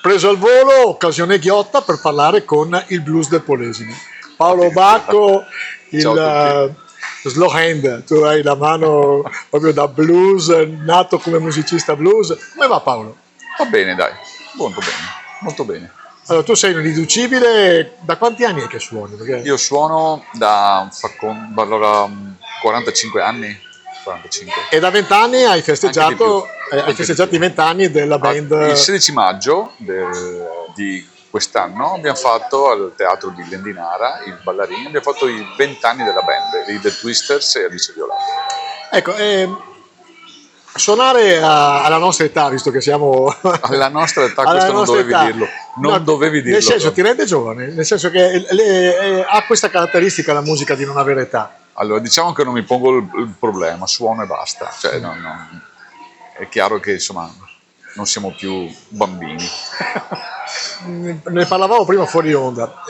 preso al volo, occasione ghiotta per parlare con il blues del Polesine. Paolo Bacco, Ciao a il slow hand, tu hai la mano proprio da blues, nato come musicista blues. Come va Paolo? Va bene, dai, molto bene, molto bene. Allora, tu sei un irriducibile, da quanti anni è che suoni? Perché... Io suono da allora, 45 anni, 45. E da 20 anni hai Anche di più. festeggiato, Anche di i più. 20 anni della band. Il 16 maggio di quest'anno abbiamo fatto al teatro di Lendinara, il Ballarini, abbiamo fatto i 20 anni della band, di The Twisters e Alice Violato. Ecco, suonare alla nostra età, visto che siamo... Alla nostra età, alla questo non nostra dovevi età, dirlo, non dovevi dirlo. nel senso, ti proprio. rende giovane, nel senso che ha questa caratteristica la musica di non avere età. Allora, diciamo che non mi pongo il problema, suono e basta. Cioè, è chiaro che insomma non siamo più bambini. Ne parlavamo prima fuori onda.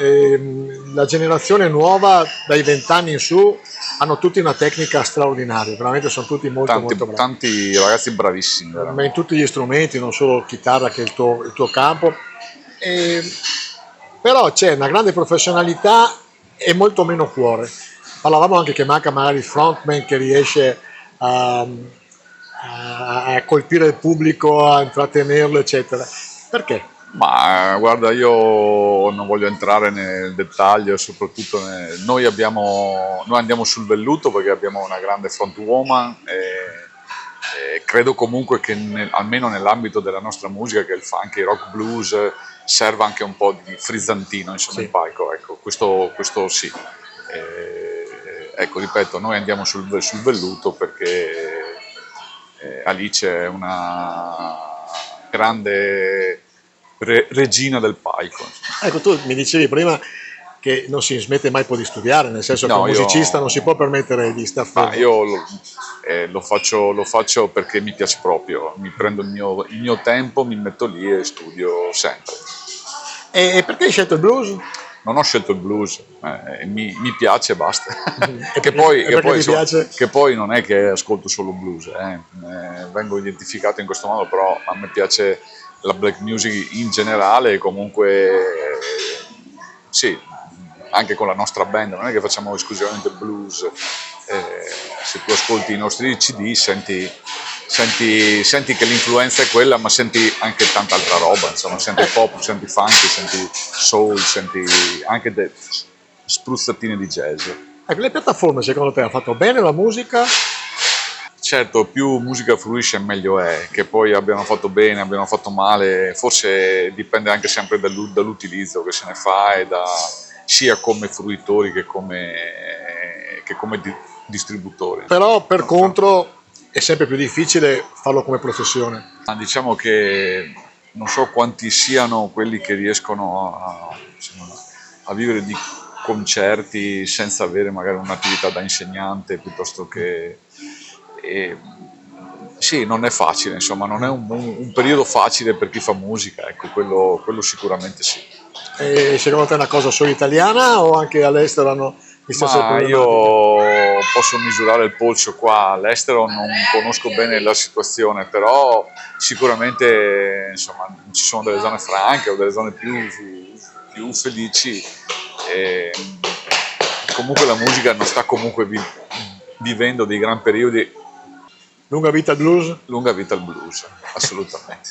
La generazione nuova, dai 20 anni in su, hanno tutti una tecnica straordinaria, veramente sono tutti molto molto bravi. Tanti ragazzi bravissimi. Ma in Veramente. tutti gli strumenti, non solo chitarra che è il tuo campo. E- Però c'è una grande professionalità e molto meno cuore. Parlavamo anche che manca magari il frontman che riesce a colpire il pubblico, a intrattenerlo, eccetera. Perché? Ma guarda, io non voglio entrare nel dettaglio, soprattutto noi andiamo sul velluto perché abbiamo una grande front woman e credo comunque che almeno nell'ambito della nostra musica, che è il funk e il rock blues, serva anche un po' di frizzantino insomma, Sì. in palco, ecco, questo sì. Ecco, ripeto, noi andiamo sul velluto perché Alice è una grande regina del palco. Ecco, tu mi dicevi prima che non si smette mai poi di studiare, nel senso che No, un musicista non si può permettere di star ma fermo. io lo faccio perché mi piace proprio, mi prendo il mio tempo, mi metto lì e studio sempre. E perché hai scelto il blues? Non ho scelto il blues, mi piace e basta. E perché ti piace? Che poi non è che ascolto solo blues, vengo identificato in questo modo, però a me piace la black music in generale e comunque sì, anche con la nostra band, non è che facciamo esclusivamente blues, se tu ascolti i nostri CD senti che l'influenza è quella, ma senti anche tanta altra roba, insomma, senti pop, senti funky, senti soul, senti anche spruzzatine di jazz. Ecco, le piattaforme secondo te hanno fatto bene la musica? Certo, più musica fruisce meglio è, che poi abbiano fatto bene, abbiano fatto male, forse dipende anche sempre dall'utilizzo che se ne fa e sia come fruitori che come distributori. Però per contro è sempre più difficile farlo come professione. Ma diciamo che non so quanti siano quelli che riescono insomma, a vivere di concerti senza avere magari un'attività da insegnante piuttosto che... sì, non è facile, insomma, non è un periodo facile per chi fa musica, ecco, quello sicuramente sì. E secondo te è una cosa solo italiana o anche all'estero hanno le stesse Ma problematiche? io posso misurare il polso qua, all'estero non conosco bene la situazione, però sicuramente insomma, ci sono delle zone franche o delle zone più felici e comunque la musica non sta comunque vivendo dei gran periodi. Lunga vita al blues? Lunga vita al blues, assolutamente.